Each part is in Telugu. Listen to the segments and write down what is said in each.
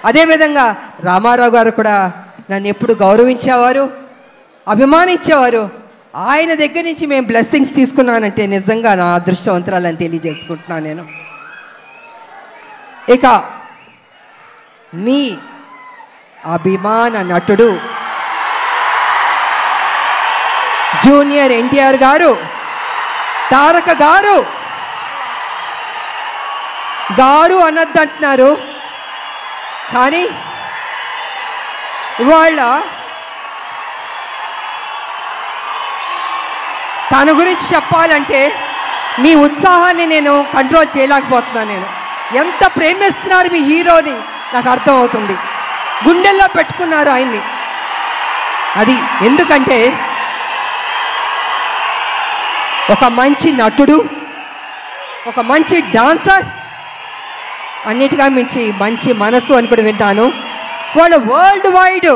అదేవిధంగా రామారావు గారు కూడా నన్ను ఎప్పుడు గౌరవించేవారు, అభిమానించేవారు. ఆయన దగ్గర నుంచి మేము బ్లెస్సింగ్స్ తీసుకున్నానంటే నిజంగా నా అదృష్టవంతురాలని తెలియజేసుకుంటున్నాను నేను. ఇక మీ అభిమాన నటుడు జూనియర్ ఎన్టీఆర్ గారు, తారక గారు గారు అనొద్దంటున్నారు, కానీ ఇవాళ తన గురించి చెప్పాలంటే మీ ఉత్సాహాన్ని నేను కంట్రోల్ చేయలేకపోతున్నాను. నేను ఎంత ప్రేమిస్తున్నారు మీ హీరోని నాకు అర్థమవుతుంది. గుండెల్లో పెట్టుకున్నారు ఆయన్ని. అది ఎందుకంటే ఒక మంచి నటుడు, ఒక మంచి డాన్సర్, అన్నిటిగా మించి మంచి మనసు అని కూడా వింటాను. వాళ్ళు వరల్డ్ వైడ్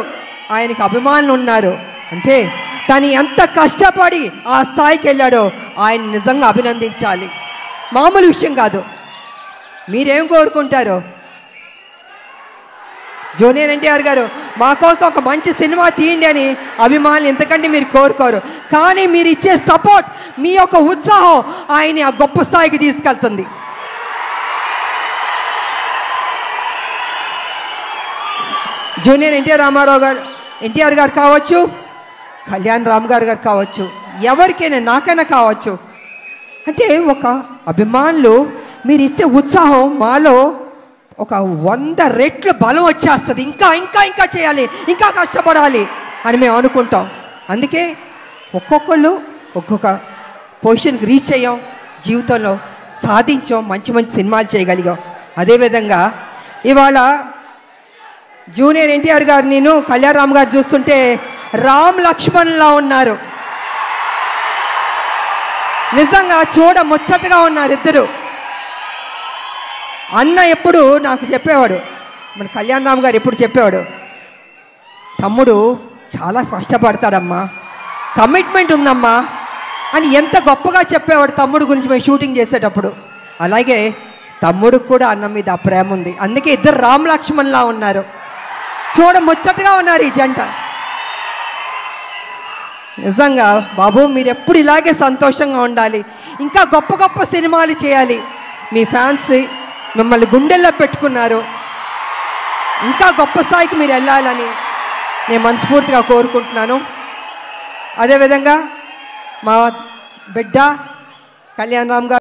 ఆయనకు అభిమానులు ఉన్నారు. అంటే తను ఎంత కష్టపడి ఆ స్థాయికి వెళ్ళాడో ఆయన నిజంగా అభినందించాలి. మామూలు విషయం కాదు. మీరేం కోరుకుంటారో జూనియర్ ఎన్టీఆర్ గారు మా కోసం ఒక మంచి సినిమా తీయండి అని అభిమానులు ఎంతకంటే మీరు కోరుకోరు. కానీ మీరు ఇచ్చే సపోర్ట్, మీ యొక్క ఉత్సాహం ఆయన్ని ఆ గొప్ప స్థాయికి తీసుకెళ్తుంది. జూనియర్ ఎన్టీఆర్ గారు కావచ్చు, కళ్యాణ్ రామ్ గారు కావచ్చు, ఎవరికైనా నాకైనా కావచ్చు. అంటే ఒక అభిమానులు మీరు ఇచ్చే ఉత్సాహం మాలో ఒక 100 రెట్లు బలం వచ్చేస్తుంది. ఇంకా ఇంకా ఇంకా చేయాలి, ఇంకా కష్టపడాలి అని మేము అనుకుంటాం. అందుకే ఒక్కొక్కళ్ళు ఒక్కొక్క పొజిషన్కి రీచ్ అయ్యాం, జీవితంలో సాధించాం, మంచి మంచి సినిమాలు చేయగలిగాం. అదేవిధంగా ఇవాళ జూనియర్ ఎన్టీఆర్ గారు, నేను కళ్యాణ్ రామ్ గారు చూస్తుంటే రామ్ లక్ష్మణ్లా ఉన్నారు. నిజంగా చూడ ముచ్చటగా ఉన్నారు ఇద్దరు. అన్న ఎప్పుడు నాకు చెప్పేవాడు, మన కళ్యాణ్ రామ్ గారు ఎప్పుడు చెప్పేవాడు, తమ్ముడు చాలా కష్టపడతాడమ్మా, కమిట్మెంట్ ఉందమ్మా అని ఎంత గొప్పగా చెప్పేవాడు తమ్ముడు గురించి మేము షూటింగ్ చేసేటప్పుడు. అలాగే తమ్ముడికి కూడా అన్న మీద ఆ ప్రేమ ఉంది. అందుకే ఇద్దరు రామ్ లక్ష్మణ్లా ఉన్నారు, చూడ ముచ్చటగా ఉన్నారు ఈ జంట. నిజంగా బాబు మీరు ఎప్పుడు ఇలాగే సంతోషంగా ఉండాలి, ఇంకా గొప్ప గొప్ప సినిమాలు చేయాలి. మీ ఫ్యాన్స్ మిమ్మల్ని గుండెల్లో పెట్టుకున్నారు, ఇంకా గొప్ప స్థాయికి మీరు వెళ్ళాలని నేను మనస్ఫూర్తిగా కోరుకుంటున్నాను. అదేవిధంగా మా బిడ్డ కళ్యాణ్ రామ్ గారు